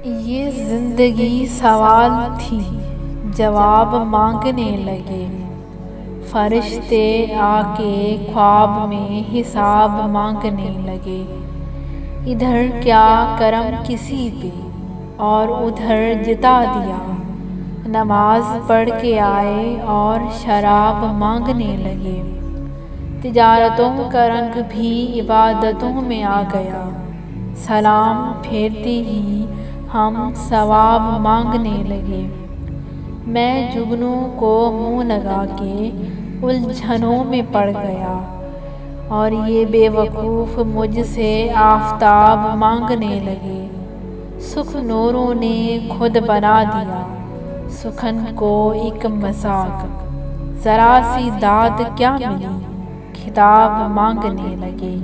یہ زندگی سوال تھی، جواب مانگنے لگے۔ فرشتے آ کے خواب میں حساب مانگنے لگے۔ ادھر کیا کرم کسی پہ اور ادھر جتا دیا۔ نماز پڑھ کے آئے اور شراب مانگنے لگے۔ تجارتوں کا رنگ بھی عبادتوں میں آ گیا۔ سلام پھیرتے ہی ہم ثواب مانگنے لگے۔ میں جگنوں کو منہ لگا کے الجھنوں میں پڑ گیا، اور یہ بے وقوف مجھ سے آفتاب مانگنے لگے۔ سکھ نوروں نے خود بنا دیا سخن کو ایک مذاق۔ ذرا سی داد کیا ملی، خطاب مانگنے لگے۔